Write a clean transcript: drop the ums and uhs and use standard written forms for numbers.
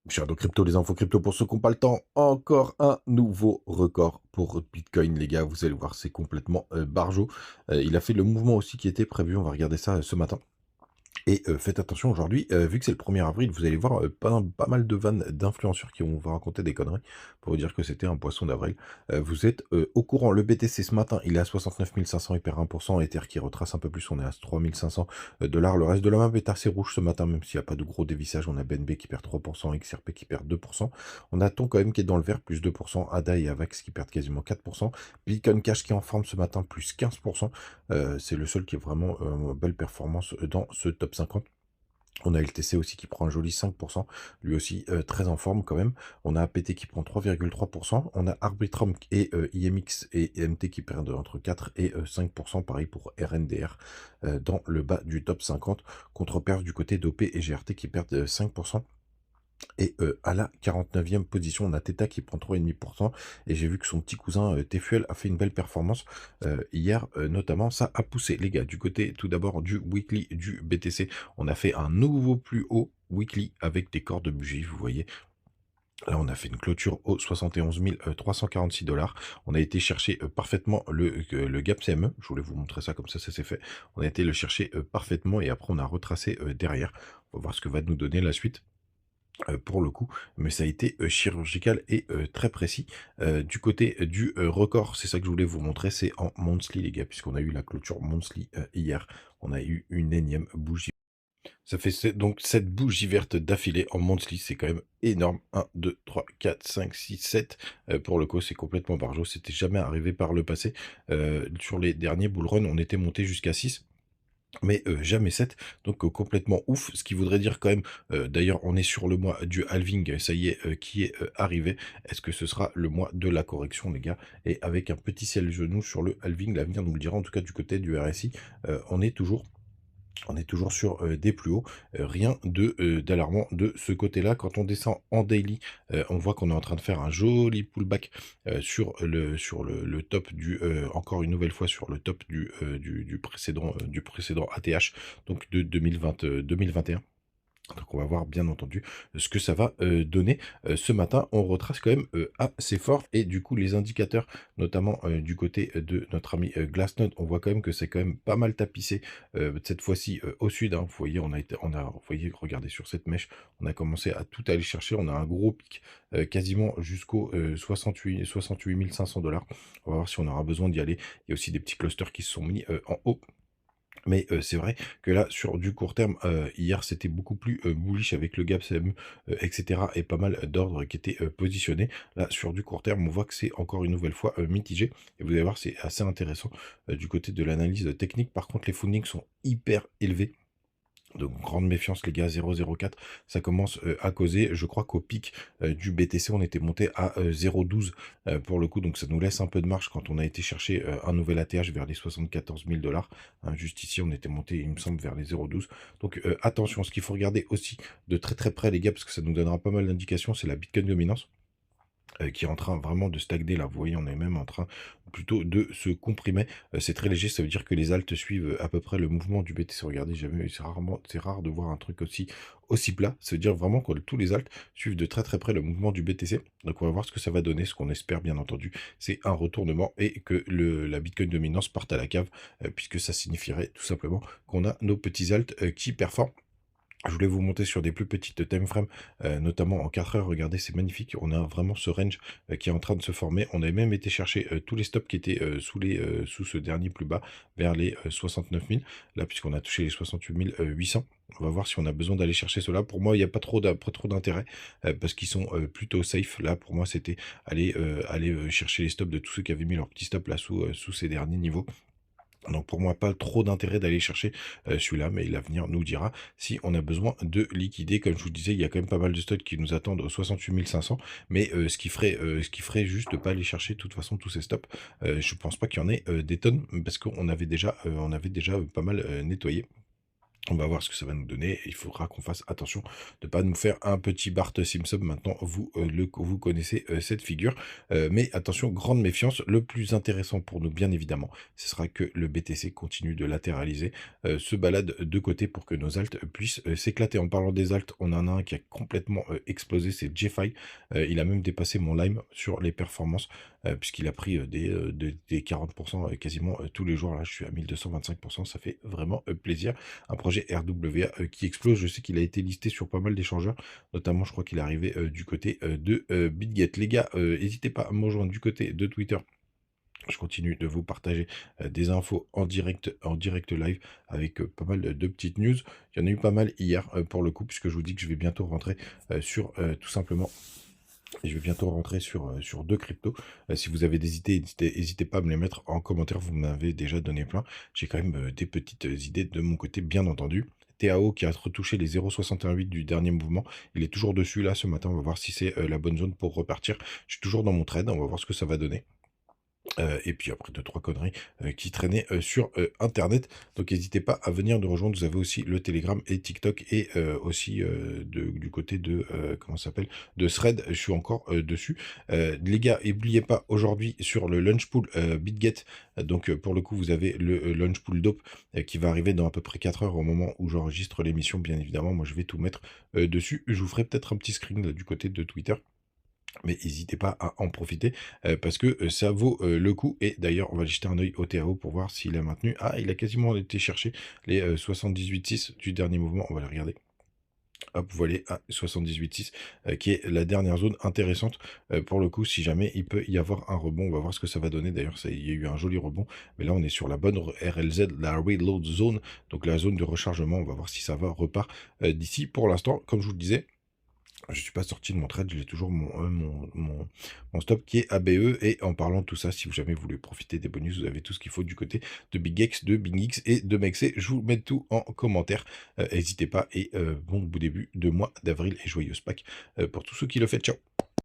Shadow Crypto, les infos crypto pour ceux qui n'ont pas le temps. Encore un nouveau record pour Bitcoin, les gars. Vous allez voir, c'est complètement barjo. Il a fait le mouvement aussi qui était prévu. On va regarder ça ce matin. Et faites attention aujourd'hui, vu que c'est le 1er avril, vous allez voir, pas mal de vannes d'influenceurs qui vont vous raconter des conneries pour vous dire que c'était un poisson d'avril. Vous êtes, au courant, le BTC ce matin, il est à 69 500, il perd 1 Ether qui retrace un peu plus, on est à 3 500 $. Le reste de la map est assez rouge ce matin, même s'il y a pas de gros dévissage. On a BNB qui perd 3, XRP qui perd 2. On a Ton quand même qui est dans le vert, plus 2. ADA et AVAX qui perdent quasiment 4. Bitcoin Cash qui est en forme ce matin, plus 15. C'est le seul qui est vraiment belle performance dans ce top 50. On a LTC aussi qui prend un joli 5%, lui aussi très en forme quand même. On a APT qui prend 3,3%. On a Arbitrum et IMX et MT qui perdent entre 4 et 5%, pareil pour RNDR dans le bas du top 50. Contre-perf du côté d'OP et GRT qui perdent 5%. Et à la 49e position, on a Theta qui prend 3,5%. Et j'ai vu que son petit cousin TFUL a fait une belle performance hier, notamment. Ça a poussé, les gars, du côté tout d'abord du weekly du BTC. On a fait un nouveau plus haut weekly avec des corps de bougie, vous voyez. Là, on a fait une clôture au 71 346 $. On a été chercher parfaitement le gap CME. Je voulais vous montrer ça comme ça s'est fait. On a été le chercher parfaitement et après on a retracé derrière. On va voir ce que va nous donner la suite pour le coup, mais ça a été chirurgical et très précis. Du côté du record, c'est ça que je voulais vous montrer, c'est en monthly, les gars, puisqu'on a eu la clôture monthly hier. On a eu une énième bougie. Ça fait donc cette bougie verte d'affilée en monthly, c'est quand même énorme. 1, 2, 3, 4, 5, 6, 7. Pour le coup, c'est complètement barjo. C'était jamais arrivé par le passé. Sur les derniers bull run, on était monté jusqu'à 6. Mais jamais 7, donc complètement ouf. Ce qui voudrait dire quand même, d'ailleurs, on est sur le mois du halving, ça y est, qui est arrivé. Est-ce que ce sera le mois de la correction, les gars? Et avec un petit ciel genou sur le halving, l'avenir nous le dira. En tout cas, du côté du RSI, on est toujours sur des plus hauts, rien de d'alarmant de ce côté-là. Quand on descend en daily, on voit qu'on est en train de faire un joli pullback sur le top encore une nouvelle fois sur le top du précédent ATH, donc de 2021. Donc on va voir bien entendu ce que ça va donner. Ce matin, on retrace quand même assez fort et du coup les indicateurs, notamment du côté de notre ami Glassnode, on voit quand même que c'est quand même pas mal tapissé cette fois-ci au sud. Hein. Vous voyez, vous voyez, regardez sur cette mèche, on a commencé à tout aller chercher. On a un gros pic quasiment jusqu'au 68 500 $. On va voir si on aura besoin d'y aller. Il y a aussi des petits clusters qui se sont mis en haut. Mais c'est vrai que là, sur du court terme, hier, c'était beaucoup plus bullish avec le gap CME, et cetera et pas mal d'ordres qui étaient positionnés. Là, sur du court terme, on voit que c'est encore une nouvelle fois mitigé et vous allez voir, c'est assez intéressant du côté de l'analyse technique. Par contre, les foundings sont hyper élevés. Donc grande méfiance les gars, 0,04, ça commence à causer. Je crois qu'au pic du BTC, on était monté à 0,12 pour le coup, donc ça nous laisse un peu de marge quand on a été chercher un nouvel ATH vers les 74 000 $. Hein, juste ici, on était monté, il me semble, vers les 0,12. Donc attention, ce qu'il faut regarder aussi de très très près les gars, parce que ça nous donnera pas mal d'indications, c'est la Bitcoin dominance qui est en train vraiment de stagner là. Vous voyez, on est même en train plutôt de se comprimer. C'est très léger, ça veut dire que les altes suivent à peu près le mouvement du BTC. Regardez, jamais, c'est rare de voir un truc aussi plat. Ça veut dire vraiment que tous les altes suivent de très très près le mouvement du BTC. Donc on va voir ce que ça va donner. Ce qu'on espère bien entendu, c'est un retournement et que la Bitcoin dominance parte à la cave, puisque ça signifierait tout simplement qu'on a nos petits altes qui performent. Je voulais vous monter sur des plus petites time frames, notamment en 4 heures. Regardez, c'est magnifique. On a vraiment ce range qui est en train de se former. On a même été chercher tous les stops qui étaient sous ce dernier plus bas, vers les 69 000. Là, puisqu'on a touché les 68 800. On va voir si on a besoin d'aller chercher cela. Pour moi, il n'y a pas trop d'intérêt parce qu'ils sont plutôt safe. Là, pour moi, c'était aller chercher les stops de tous ceux qui avaient mis leur petit stop là sous ces derniers niveaux. Donc pour moi, pas trop d'intérêt d'aller chercher celui-là, mais l'avenir nous dira si on a besoin de liquider. Comme je vous disais, il y a quand même pas mal de stocks qui nous attendent aux 68 500, mais ce qui ferait juste de pas aller chercher de toute façon tous ces stops. Je pense pas qu'il y en ait des tonnes, parce qu'on avait déjà pas mal nettoyé. On va voir ce que ça va nous donner. Il faudra qu'on fasse attention de ne pas nous faire un petit Bart Simpson. Maintenant, vous connaissez cette figure. Mais attention, grande méfiance. Le plus intéressant pour nous, bien évidemment, ce sera que le BTC continue de latéraliser, se balade de côté pour que nos alts puissent s'éclater. En parlant des alts, on en a un qui a complètement explosé, c'est JFI. Il a même dépassé mon Lime sur les performances, puisqu'il a pris des 40% quasiment tous les jours. Là, je suis à 1225%. Ça fait vraiment plaisir. Un projet RWA qui explose. Je sais qu'il a été listé sur pas mal d'échangeurs, notamment je crois qu'il est arrivé du côté de BitGet. Les gars, n'hésitez pas à me rejoindre du côté de Twitter. Je continue de vous partager des infos en direct live avec pas mal de petites news. Il y en a eu pas mal hier pour le coup, puisque je vous dis que je vais bientôt rentrer sur tout simplement. Et je vais bientôt rentrer sur deux cryptos. Si vous avez des idées, n'hésitez pas à me les mettre en commentaire. Vous m'avez déjà donné plein. J'ai quand même des petites idées de mon côté, bien entendu. TAO qui a retouché les 0,618 du dernier mouvement. Il est toujours dessus là ce matin. On va voir si c'est la bonne zone pour repartir. Je suis toujours dans mon trade. On va voir ce que ça va donner. Et puis après deux trois conneries qui traînaient sur internet, donc n'hésitez pas à venir nous rejoindre. Vous avez aussi le Telegram et TikTok, et aussi du côté de comment ça s'appelle, de Thread. Je suis encore dessus. Les gars, n'oubliez pas aujourd'hui sur le launch pool BitGet. Donc pour le coup vous avez le launch pool dope qui va arriver dans à peu près 4 heures au moment où j'enregistre l'émission. Bien évidemment, moi je vais tout mettre dessus. Je vous ferai peut-être un petit screen là, du côté de Twitter. Mais n'hésitez pas à en profiter parce que ça vaut le coup. Et d'ailleurs, on va aller jeter un œil au TAO pour voir s'il a maintenu. Ah, il a quasiment été chercher les 78,6 du dernier mouvement. On va les regarder. Hop, voilà à 78,6 qui est la dernière zone intéressante pour le coup. Si jamais il peut y avoir un rebond, on va voir ce que ça va donner. D'ailleurs, il y a eu un joli rebond, mais là on est sur la bonne RLZ, la Reload Zone, donc la zone de rechargement. On va voir si ça va repart d'ici. Pour l'instant, comme je vous le disais, je ne suis pas sorti de mon trade, j'ai toujours mon stop qui est ABE. Et en parlant de tout ça, si vous jamais voulez profiter des bonus, vous avez tout ce qu'il faut du côté de BigX, de BingX et de Mexe. Je vous mets tout en commentaire. N'hésitez pas, et bon début de mois d'avril et joyeuse Pâques pour tous ceux qui le font. Ciao.